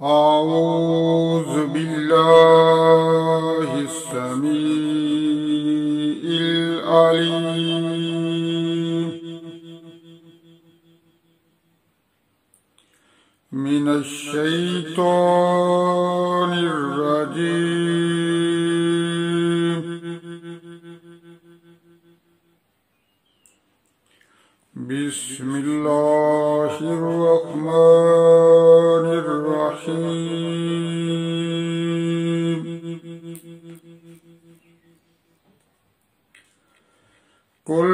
أعوذ بالله السميع العليم من الشيطان الرجيم. بسم الله الرحمن الرحيم. قل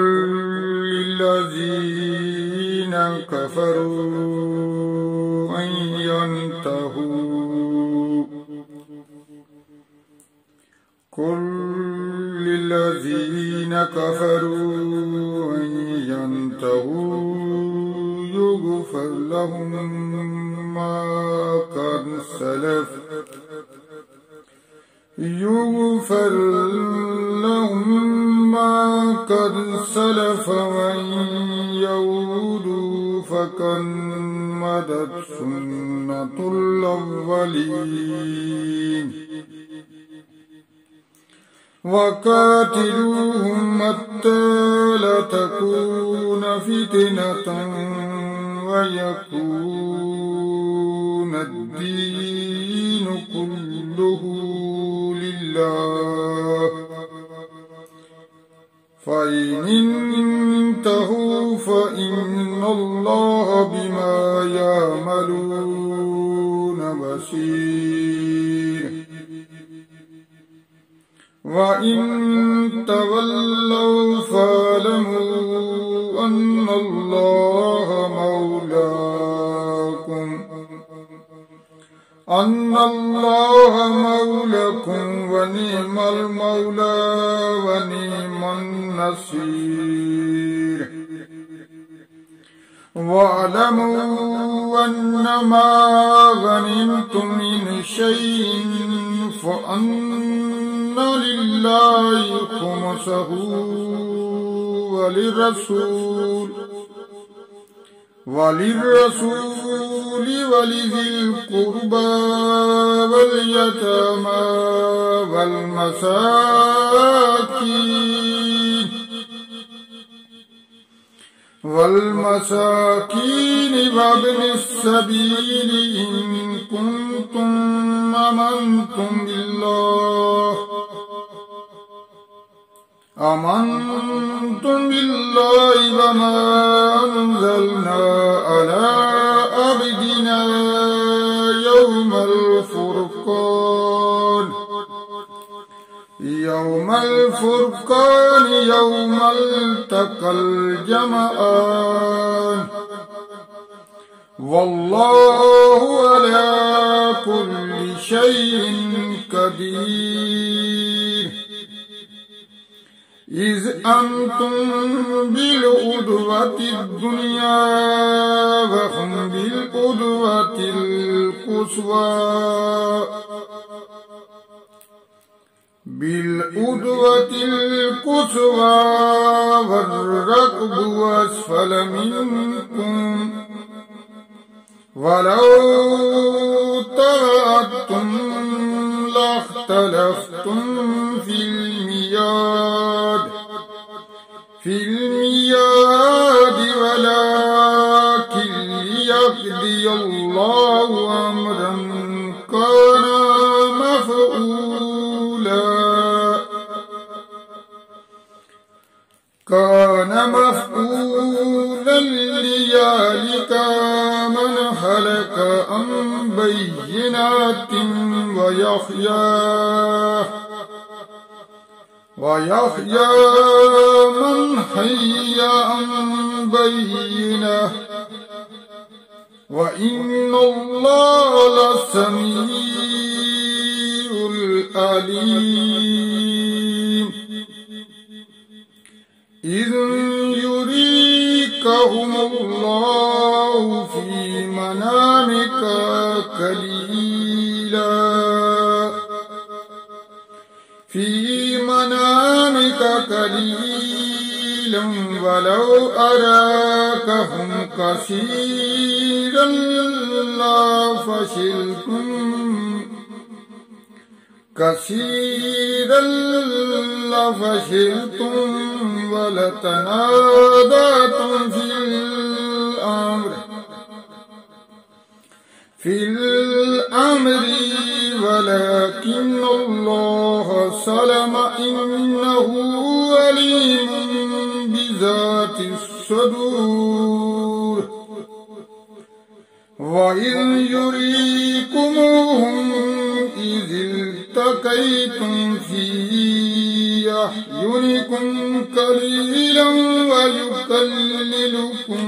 للذين كفروا أن ينتهوا قل للذين كفروا أن ينتهوا يغفر لهم ما قد سلف وإن يعودوا فقد مضت سنة الأولين. وقاتلوهم حتى لا تكون فتنة ويكون الدين كله لله. فإن انتهوا فإن الله بما يعملون بصير. وإن تولوا فاعلموا أن الله مولاكم ونعم المولى ونعم النصير. واعلموا أنما غنمتم من شيء فأن لله خمسه وللرسول ولذي القربى واليتامى والمساكين وابن السبيل إن كنتم آمنتم بالله وما أنزلنا على عبدنا يوم الفرقان يوم التقى الجمعان. والله على كل شيء قدير. إذ أنتم بالعدوة الدنيا وهم بالعدوة القصوى والركب أسفل منكم. ولو تواعدتم لاختلفتم في الميعاد ولكن ليقضي الله أمرا كان مفعولا ليهلك من هلك عن بينات ويحيى من حي عن بينة. وإن الله لسميع العليم. إذ يريكهم الله في منامك قليلا قليلا ولو أراكهم كثيرا لفشلتم ولتنازعتم في الأمر ولكن الله سلم إنه عليم بذات الصدور وإذ يريكموهم إذ التقيتم في أعينكم قليلا ويكللكم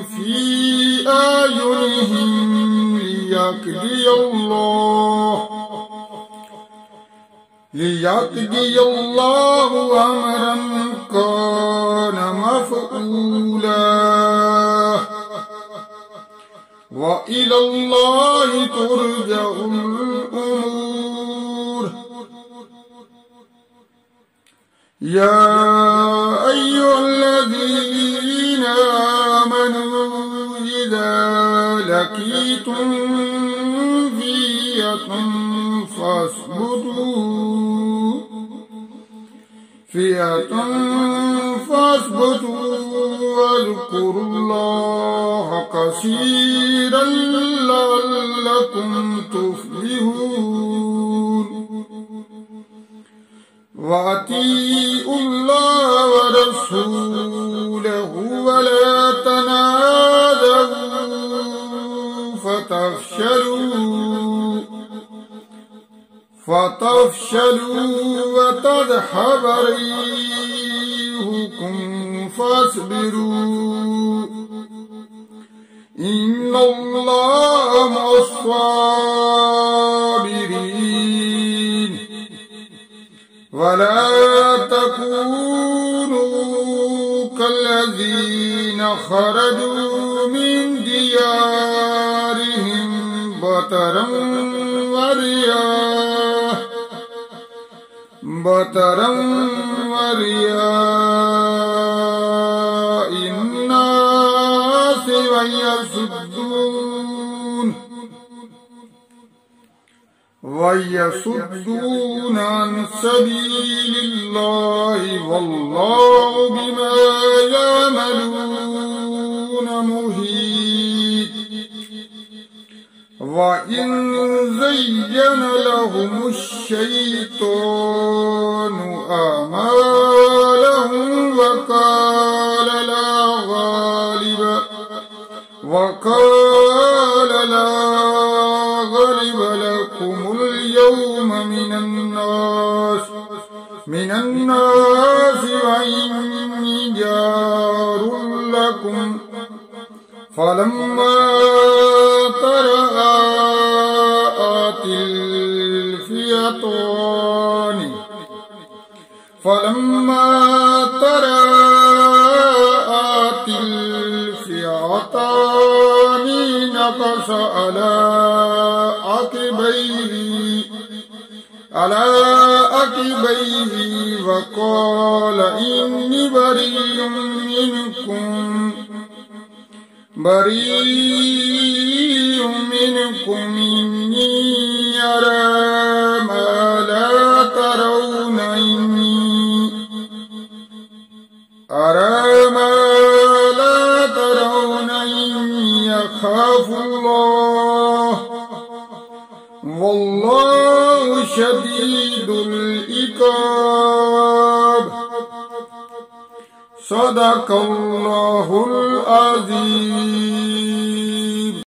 في أعينهم ليقضي الله أمرا كان مفعولا وإلى الله ترجع الأمور. يا أيها الذين آمنوا إذا لقيتم فئة فاثبتوا واذكروا الله كثيرا لعلكم تفلحون. وأطيعوا الله ورسوله ولا تنازعوا فتفشلوا وتذهب ريحكم فاصبروا إن الله مع الصابرين. ولا تكونوا كالذين خرجوا من ديارهم بطرا ورياء الناس ويصدون عن سبيل الله والله بما يعملون محيط. وإن زين لهم الشيطان أعمالهم وقال لا غالب لكم اليوم من الناس وإني جار لكم فلما تراءت الفئتان نكص على عقبيه وقال إني بريء منكم إني أرى ما لا ترون إني أخاف الله والله شديد العقاب. صدق الله العظيم.